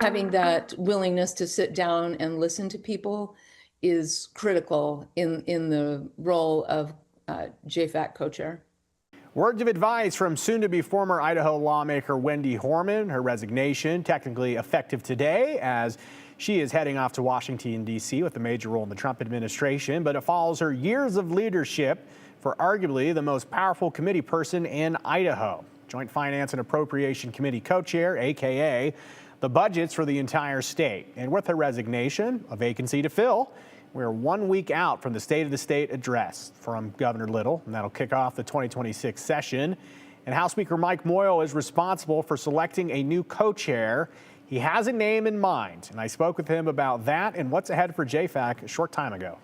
Having that willingness to sit down and listen to people is critical in the role of JFAC co-chair. Words of advice from soon-to-be former Idaho lawmaker Wendy Horman. Her resignation technically effective today as she is heading off to Washington, D.C. with a major role in the Trump administration, but it follows her years of leadership for arguably the most powerful committee person in Idaho. Joint Finance and Appropriation Committee co-chair, a.k.a. the budgets for the entire state. And with her resignation, a vacancy to fill. We're 1 week out from the State of the State address from Governor Little, and that'll kick off the 2026 session. And House Speaker Mike Moyle is responsible for selecting a new co-chair. He has a name in mind, and I spoke with him about that and what's ahead for JFAC a short time ago.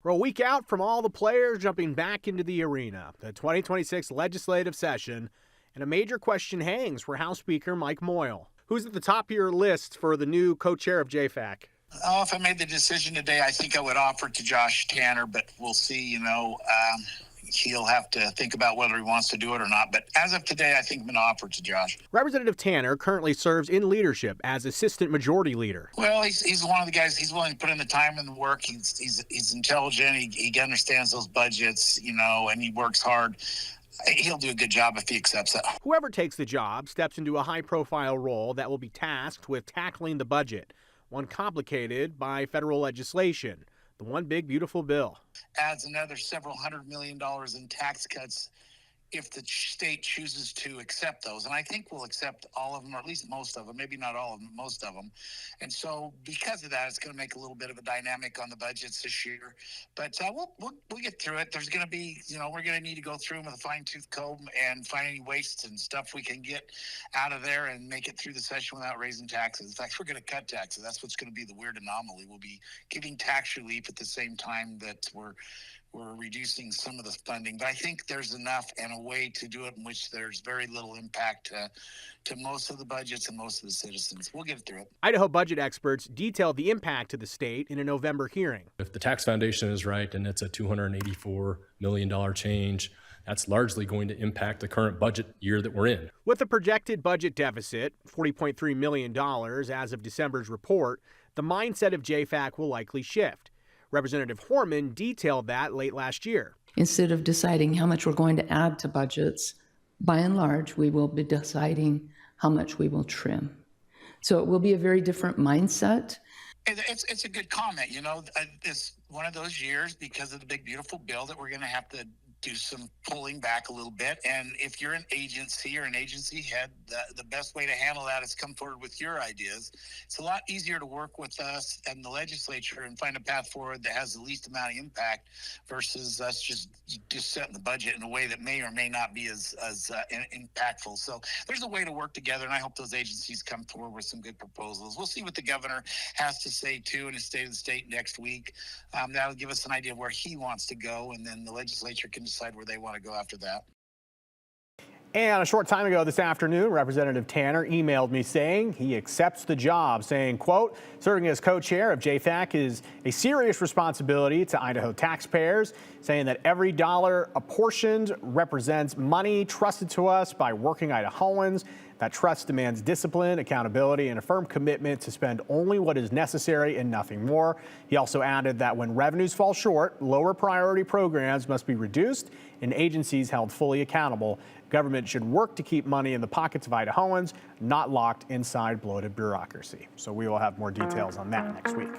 We're a week out from all the players jumping back into the arena, the 2026 legislative session, and a major question hangs for House Speaker Mike Moyle. Who's at the top of your list for the new co-chair of JFAC? Oh, if I made the decision today, I think I would offer it to Josh Tanner, but we'll see, he'll have to think about whether he wants to do it or not. But as of today, I think I'm going to offer it to Josh. Representative Tanner currently serves in leadership as Assistant Majority Leader. Well, he's one of the guys, he's willing to put in the time and the work. He's intelligent. He understands those budgets, and he works hard. He'll do a good job if he accepts it. Whoever takes the job steps into a high-profile role that will be tasked with tackling the budget, one complicated by federal legislation, the One Big Beautiful Bill. Adds another several $100 million in tax cuts if the state chooses to accept those. And I think we'll accept all of them, or at least most of them, maybe not all of them, most of them. And so because of that, it's going to make a little bit of a dynamic on the budgets this year. But we'll get through it. There's going to be, we're going to need to go through them with a fine-tooth comb and find any wastes and stuff we can get out of there and make it through the session without raising taxes. In fact, we're going to cut taxes. That's what's going to be the weird anomaly. We'll be giving tax relief at the same time that we're reducing some of the funding. But I think there's enough and a way to do it in which there's very little impact to most of the budgets and most of the citizens. We'll get through it. Idaho budget experts detailed the impact to the state in a November hearing. If the tax foundation is right and it's a $284 million change, that's largely going to impact the current budget year that we're in. With a projected budget deficit, $40.3 million as of December's report, the mindset of JFAC will likely shift. Representative Horman detailed that late last year. Instead of deciding how much we're going to add to budgets, by and large, we will be deciding how much we will trim. So it will be a very different mindset. It's a good comment. It's one of those years because of the big, beautiful bill that we're going to have to do some pulling back a little bit. And if you're an agency or an agency head, the best way to handle that is come forward with your ideas. It's a lot easier to work with us and the legislature and find a path forward that has the least amount of impact versus us just setting the budget in a way that may or may not be as impactful. So there's a way to work together, and I hope those agencies come forward with some good proposals. We'll see what the governor has to say, too, in his State of the State next week. That'll give us an idea of where he wants to go, and then the legislature can decide where they want to go after that. And a short time ago this afternoon, Representative Tanner emailed me saying he accepts the job, saying, quote, serving as co-chair of JFAC is a serious responsibility to Idaho taxpayers, saying that every dollar apportioned represents money trusted to us by working Idahoans. That trust demands discipline, accountability, and a firm commitment to spend only what is necessary and nothing more. He also added that when revenues fall short, lower priority programs must be reduced and agencies held fully accountable. Government should work to keep money in the pockets of Idahoans, not locked inside bloated bureaucracy. So we will have more details on that next week.